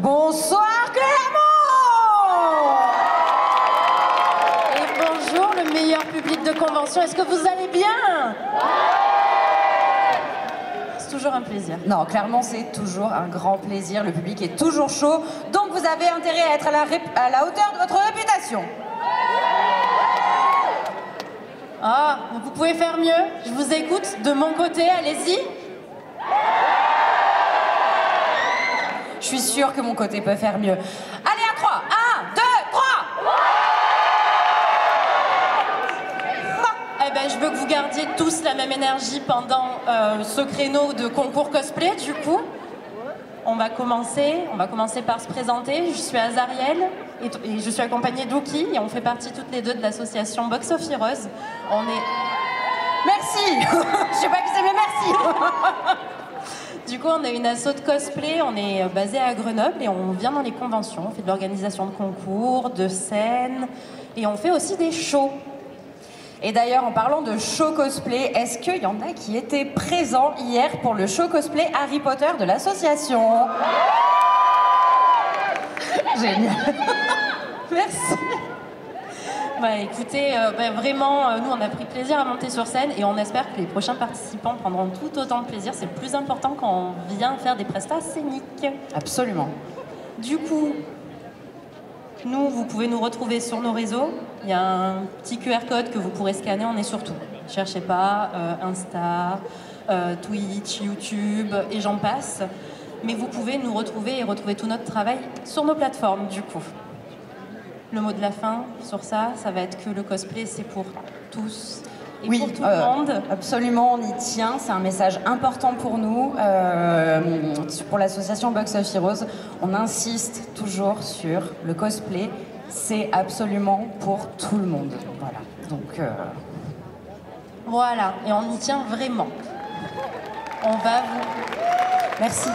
Bonsoir Clermont. Et bonjour le meilleur public de convention, est-ce que vous allez bien? C'est toujours un plaisir. Non, Clermont, c'est toujours un grand plaisir, le public est toujours chaud, donc vous avez intérêt à être à la hauteur de votre réputation. Ah, vous pouvez faire mieux, je vous écoute de mon côté, allez-y. Je suis sûre que mon côté peut faire mieux. Allez, à 3, 1, 2, 3. Eh ben, je veux que vous gardiez tous la même énergie pendant ce créneau de concours cosplay, du coup. On va commencer par se présenter. Je suis Azariel et je suis accompagnée d'Uki et on fait partie toutes les deux de l'association Box of Heroes. On est... Merci. Je sais pas qui c'est, mais merci. Du coup, on est une asso de cosplay, on est basé à Grenoble et on vient dans les conventions. On fait de l'organisation de concours, de scènes et on fait aussi des shows. Et d'ailleurs, en parlant de show cosplay, est-ce qu'il y en a qui étaient présents hier pour le show cosplay Harry Potter de l'association? Génial. Merci. Bah écoutez, vraiment, nous on a pris plaisir à monter sur scène et on espère que les prochains participants prendront tout autant de plaisir. C'est le plus important quand on vient faire des prestats scéniques. Absolument. Du coup, nous, vous pouvez nous retrouver sur nos réseaux. Il y a un petit QR code que vous pourrez scanner, on est sur tout. Cherchez pas, Insta, Twitch, YouTube et j'en passe. Mais vous pouvez nous retrouver et retrouver tout notre travail sur nos plateformes, du coup. Le mot de la fin sur ça, ça va être que le cosplay, c'est pour tous et oui, pour tout le monde. Absolument, on y tient. C'est un message important pour nous. Pour l'association Box of Heroes, on insiste toujours sur le cosplay. C'est absolument pour tout le monde. Voilà. Donc. Voilà, et on y tient vraiment. On va vous. Merci.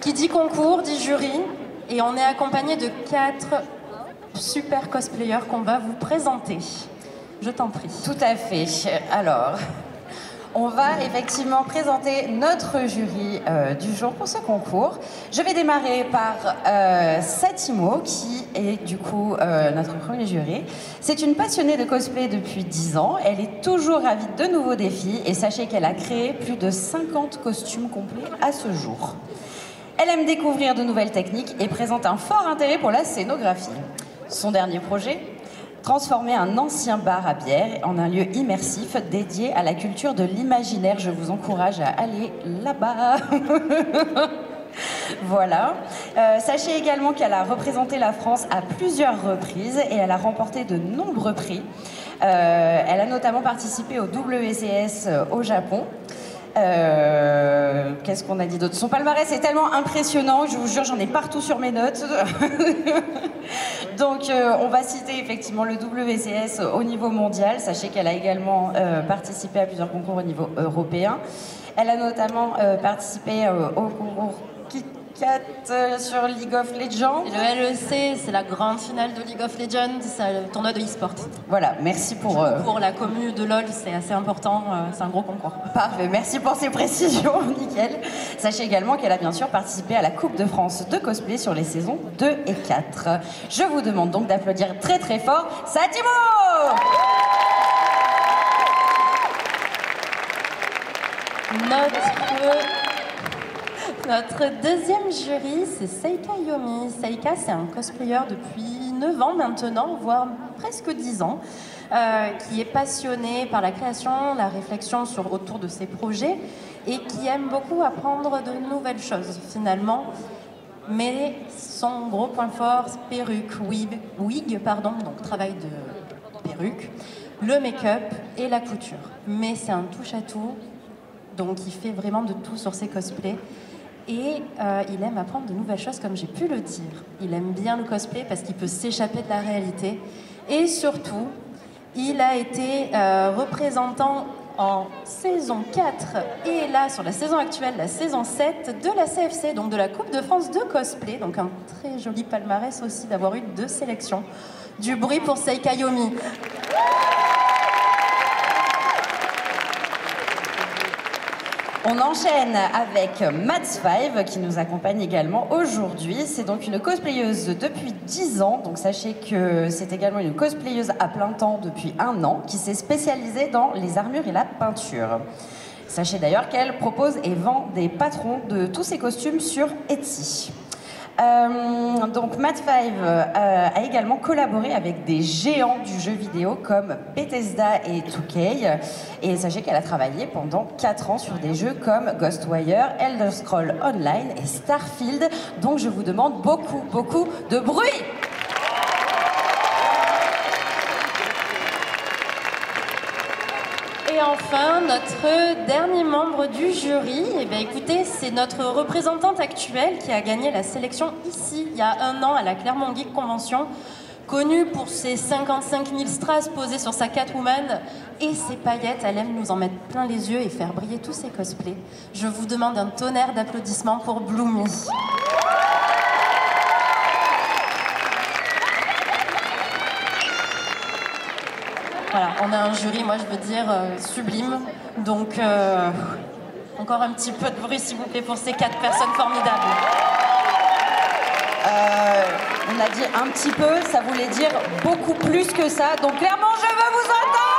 Qui dit concours, dit jury. Et on est accompagné de 4 super cosplayers qu'on va vous présenter. Je t'en prie. Tout à fait. Alors, on va effectivement présenter notre jury du jour pour ce concours. Je vais démarrer par Satimo, qui est du coup notre premier jury. C'est une passionnée de cosplay depuis 10 ans. Elle est toujours ravie de nouveaux défis et sachez qu'elle a créé plus de 50 costumes complets à ce jour. Elle aime découvrir de nouvelles techniques et présente un fort intérêt pour la scénographie. Son dernier projet ? Transformer un ancien bar à bière en un lieu immersif dédié à la culture de l'imaginaire. Je vous encourage à aller là-bas. Voilà. Sachez également qu'elle a représenté la France à plusieurs reprises et elle a remporté de nombreux prix. Elle a notamment participé au WCS au Japon. Qu'est-ce qu'on a dit d'autre? Son palmarès est tellement impressionnant, je vous jure, j'en ai partout sur mes notes. Donc, on va citer effectivement le WCS au niveau mondial. Sachez qu'elle a également participé à plusieurs concours au niveau européen. Elle a notamment participé au concours KitKat sur League of Legends. Et le LEC, c'est la grande finale de League of Legends, c'est le tournoi de e-sport. Voilà, merci pour... Pour la commu de LoL, c'est assez important, c'est un gros concours. Parfait, merci pour ces précisions, nickel. Sachez également qu'elle a bien sûr participé à la Coupe de France de cosplay sur les saisons 2 et 4. Je vous demande donc d'applaudir très très fort Satimo! Notre deuxième jury, c'est Seika Yomi. Seika, c'est un cosplayer depuis 9 ans maintenant, voire presque 10 ans, qui est passionné par la création, la réflexion autour de ses projets et qui aime beaucoup apprendre de nouvelles choses finalement. Mais son gros point fort, c'est perruque, wig, donc travail de perruque, le make-up et la couture. Mais c'est un touche-à-tout, donc il fait vraiment de tout sur ses cosplays. Et il aime apprendre de nouvelles choses, comme j'ai pu le dire. Il aime bien le cosplay parce qu'il peut s'échapper de la réalité. Et surtout, il a été représentant en saison 4 et là, sur la saison actuelle, la saison 7 de la CFC, donc de la Coupe de France de cosplay. Donc un très joli palmarès aussi d'avoir eu 2 sélections. Du bruit pour Seika Yomi. On enchaîne avec Mads5 qui nous accompagne également aujourd'hui. C'est donc une cosplayeuse depuis 10 ans. Donc sachez que c'est également une cosplayeuse à plein temps depuis 1 an qui s'est spécialisée dans les armures et la peinture. Sachez d'ailleurs qu'elle propose et vend des patrons de tous ses costumes sur Etsy. Donc Mads5 a également collaboré avec des géants du jeu vidéo comme Bethesda et 2K. Et sachez qu'elle a travaillé pendant 4 ans sur des jeux comme Ghostwire, Elder Scrolls Online et Starfield. Donc je vous demande beaucoup de bruit. Et enfin, notre dernier membre du jury, eh bien, écoutez, c'est notre représentante actuelle qui a gagné la sélection ici, il y a 1 an, à la Clermont Geek Convention, connue pour ses 55 000 strass posés sur sa Catwoman et ses paillettes. Elle aime nous en mettre plein les yeux et faire briller tous ses cosplays. Je vous demande un tonnerre d'applaudissements pour Bloomy. Voilà, on a un jury, moi je veux dire, sublime. Donc, encore un petit peu de bruit, s'il vous plaît, pour ces 4 personnes formidables. On a dit un petit peu, ça voulait dire beaucoup plus que ça. Donc clairement, je veux vous entendre.